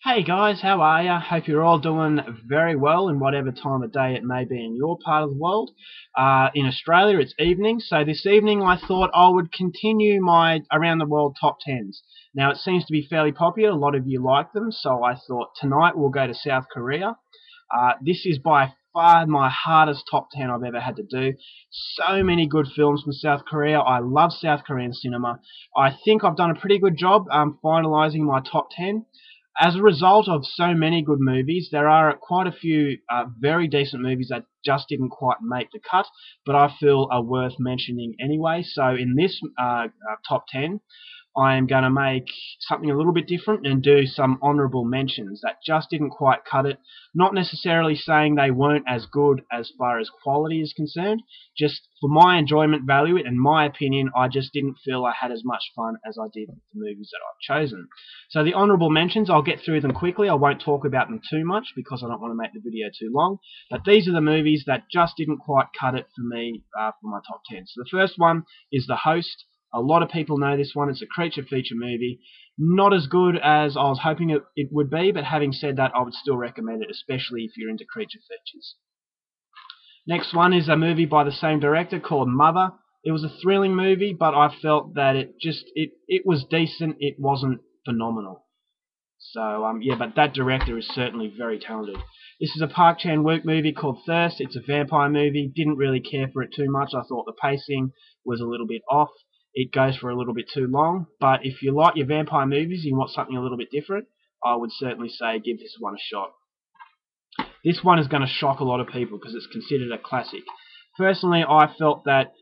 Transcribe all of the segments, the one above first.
Hey guys, how are ya? Hope you're all doing very well in whatever time of day it may be in your part of the world. In Australia, it's evening, so this evening I thought I would continue my around the world top 10s. Now, it seems to be fairly popular, a lot of you like them, so I thought tonight we'll go to South Korea. This is by far my hardest top 10 I've ever had to do. So many good films from South Korea. I love South Korean cinema. I think I've done a pretty good job finalising my top 10. As a result of so many good movies, there are quite a few very decent movies that just didn't quite make the cut, but I feel are worth mentioning anyway. So in this top 10, I am going to make something a little bit different and do some honourable mentions that just didn't quite cut it. Not necessarily saying they weren't as good as far as quality is concerned, just for my enjoyment value and my opinion, I just didn't feel I had as much fun as I did with the movies that I've chosen. So the honourable mentions, I'll get through them quickly. I won't talk about them too much because I don't want to make the video too long. But these are the movies that just didn't quite cut it for me for my top 10. So the first one is The Host. A lot of people know this one. It's a creature feature movie. Not as good as I was hoping it would be, but having said that, I would still recommend it, especially if you're into creature features. Next one is a movie by the same director called Mother. It was a thrilling movie, but I felt that it was decent. It wasn't phenomenal. So yeah, but that director is certainly very talented. This is a Park Chan-wook movie called Thirst. It's a vampire movie. Didn't really care for it too much. I thought the pacing was a little bit off. It goes for a little bit too long. But if you like your vampire movies and you want something a little bit different, I would certainly say give this one a shot. This one is going to shock a lot of people because it's considered a classic. Personally, I felt that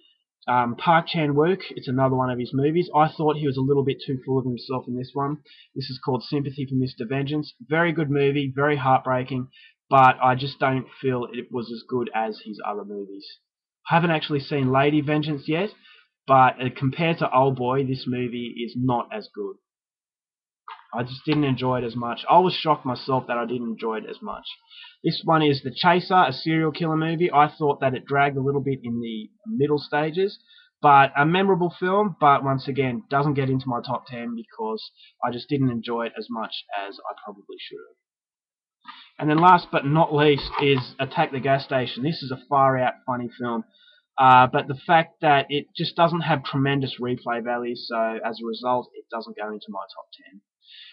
Park Chan-wook, it's another one of his movies. I thought he was a little bit too full of himself in this one. This is called Sympathy for Mr. Vengeance. Very good movie, very heartbreaking, but I just don't feel it was as good as his other movies. I haven't actually seen Lady Vengeance yet, but compared to Oldboy, this movie is not as good. I just didn't enjoy it as much. I was shocked myself that I didn't enjoy it as much. This one is The Chaser, a serial killer movie. I thought that it dragged a little bit in the middle stages, but a memorable film, but once again, doesn't get into my top 10 because I just didn't enjoy it as much as I probably should have. And then last but not least is Attack the Gas Station. This is a far out funny film. But the fact that it just doesn't have tremendous replay value, so as a result, it doesn't go into my top 10.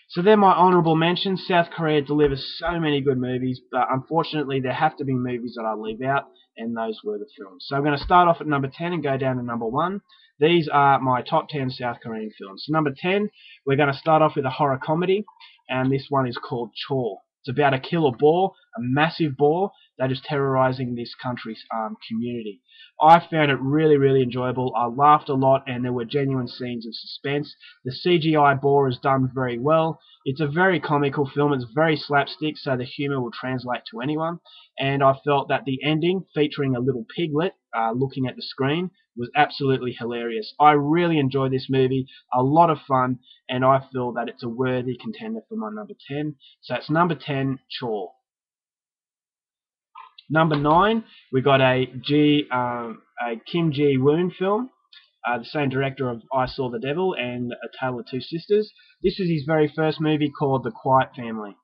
So they're my honourable mentions. South Korea delivers so many good movies, but unfortunately there have to be movies that I leave out, and those were the films. So I'm going to start off at number 10 and go down to number 1. These are my top 10 South Korean films. So number 10, we're going to start off with a horror comedy, and this one is called Chore. It's about a killer boar, a massive boar that is terrorizing this country's community. I found it really, really enjoyable. I laughed a lot, and there were genuine scenes of suspense. The CGI boar is done very well. It's a very comical film. It's very slapstick, so the humour will translate to anyone. And I felt that the ending, featuring a little piglet looking at the screen, was absolutely hilarious. I really enjoyed this movie. A lot of fun, and I feel that it's a worthy contender for my number 10. So it's number 10, Chore. Number 9, we got a Kim Ji-woon film, the same director of I Saw the Devil and A Tale of Two Sisters. This was his very first movie called The Quiet Family.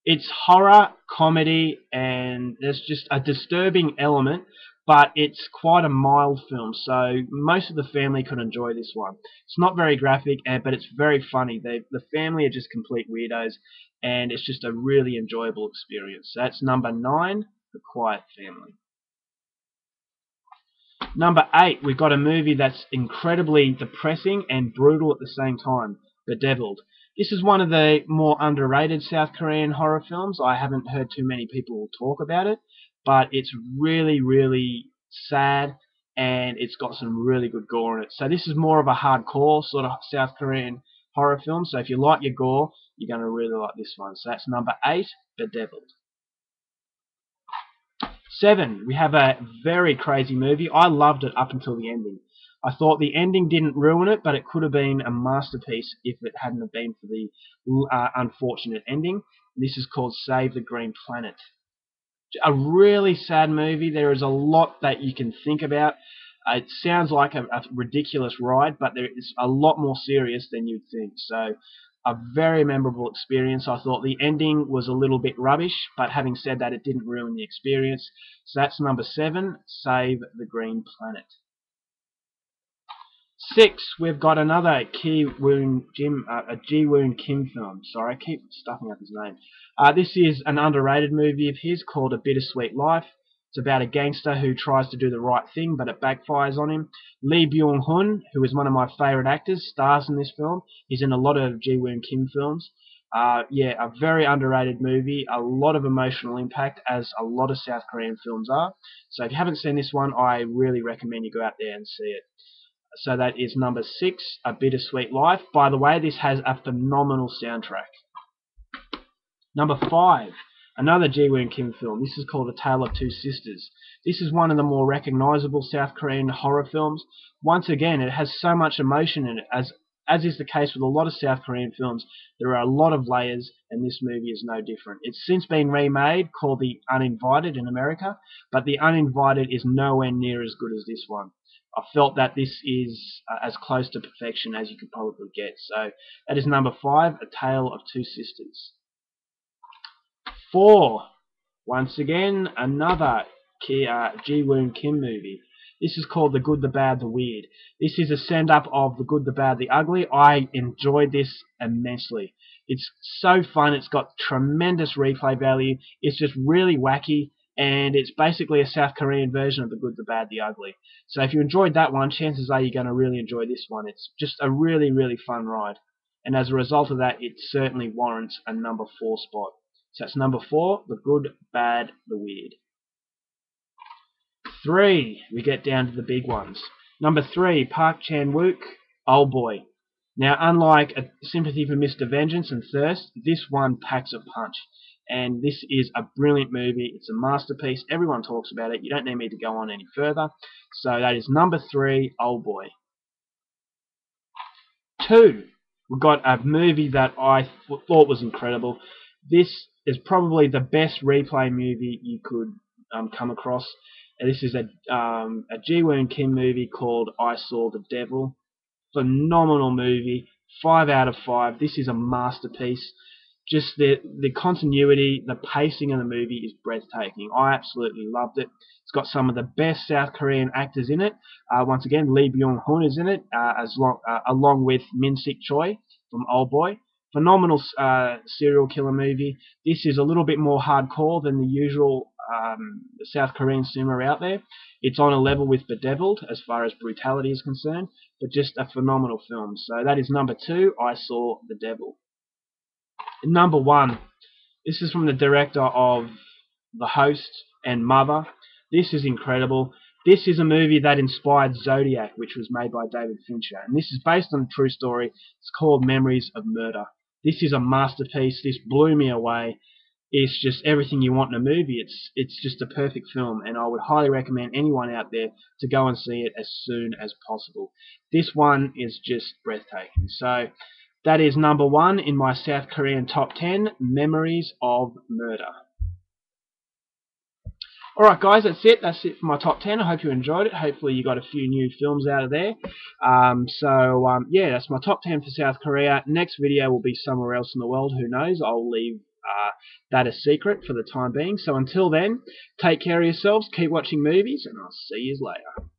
It's horror, comedy, and there's just a disturbing element, but it's quite a mild film, so most of the family could enjoy this one. It's not very graphic, but it's very funny. The family are just complete weirdos, and it's just a really enjoyable experience. So that's number 9, The Quiet Family. Number 8, we've got a movie that's incredibly depressing and brutal at the same time, Bedeviled. This is one of the more underrated South Korean horror films. I haven't heard too many people talk about it, but it's really, really sad, and it's got some really good gore in it. So this is more of a hardcore sort of South Korean horror film, so if you like your gore, you're going to really like this one. So that's number 8, Bedeviled. 7, we have a very crazy movie. I loved it up until the ending. I thought the ending didn't ruin it, but it could have been a masterpiece if it hadn't have been for the unfortunate ending. This is called Save the Green Planet. A really sad movie. There is a lot that you can think about. It sounds like a ridiculous ride, but there is a lot more serious than you'd think. So a very memorable experience. I thought the ending was a little bit rubbish, but having said that, it didn't ruin the experience. So that's number 7, Save the Green Planet. 6, we've got another Ji Woon Kim film. Sorry, I keep stuffing up his name. This is an underrated movie of his called A Bittersweet Life. It's about a gangster who tries to do the right thing, but it backfires on him. Lee Byung-hun, who is one of my favourite actors, stars in this film. He's in a lot of Ji Woon Kim films. Yeah, a very underrated movie, a lot of emotional impact, as a lot of South Korean films are. So if you haven't seen this one, I really recommend you go out there and see it. So that is number 6, A Bittersweet Life. By the way, this has a phenomenal soundtrack. Number 5, another Ji Woon Kim film. This is called A Tale of Two Sisters. This is one of the more recognizable South Korean horror films. Once again, it has so much emotion in it. As is the case with a lot of South Korean films, there are a lot of layers, and this movie is no different. It's since been remade, called The Uninvited in America, but The Uninvited is nowhere near as good as this one. I felt that this is as close to perfection as you could probably get. So that is number 5, A Tale of Two Sisters. 4, once again, another Ji Woon Kim movie. This is called The Good, the Bad, the Weird. This is a send-up of The Good, the Bad, the Ugly. I enjoyed this immensely. It's so fun. It's got tremendous replay value. It's just really wacky, and it's basically a South Korean version of The Good, the Bad, the Ugly. So if you enjoyed that one, chances are you're going to really enjoy this one. It's just a really, really fun ride. And as a result of that, it certainly warrants a number 4 spot. So that's number 4, The Good, Bad, the Weird. 3, we get down to the big ones. Number 3, Park Chan-wook, Old Boy. Now, unlike A Sympathy for Mr. Vengeance and Thirst, this one packs a punch. And this is a brilliant movie. It's a masterpiece. Everyone talks about it. You don't need me to go on any further. So that is number 3, Old Boy. 2, we've got a movie that I thought was incredible. This is probably the best replay movie you could come across. This is a Ji Woon Kim movie called I Saw the Devil. Phenomenal movie, 5 out of 5. This is a masterpiece. Just the continuity, the pacing of the movie is breathtaking. I absolutely loved it. It's got some of the best South Korean actors in it. Once again, Lee Byung-hun is in it, along with Min-sik Choi from Old Boy. Phenomenal serial killer movie. This is a little bit more hardcore than the usual South Korean cinema out there. It's on a level with Bedeviled as far as brutality is concerned, but just a phenomenal film. So that is number 2, I Saw the Devil. And number 1, this is from the director of The Host and Mother. This is incredible. This is a movie that inspired Zodiac, which was made by David Fincher. And this is based on a true story. It's called Memories of Murder. This is a masterpiece. This blew me away. It's just everything you want in a movie. It's just a perfect film, and I would highly recommend anyone out there to go and see it as soon as possible. This one is just breathtaking. So that is number 1 in my South Korean top 10, Memories of Murder. Alright guys, that's it. That's it for my top 10. I hope you enjoyed it. Hopefully you got a few new films out of there. Yeah, that's my top 10 for South Korea. Next video will be somewhere else in the world. Who knows? I'll leave that a secret for the time being. So until then, take care of yourselves, keep watching movies, and I'll see you later.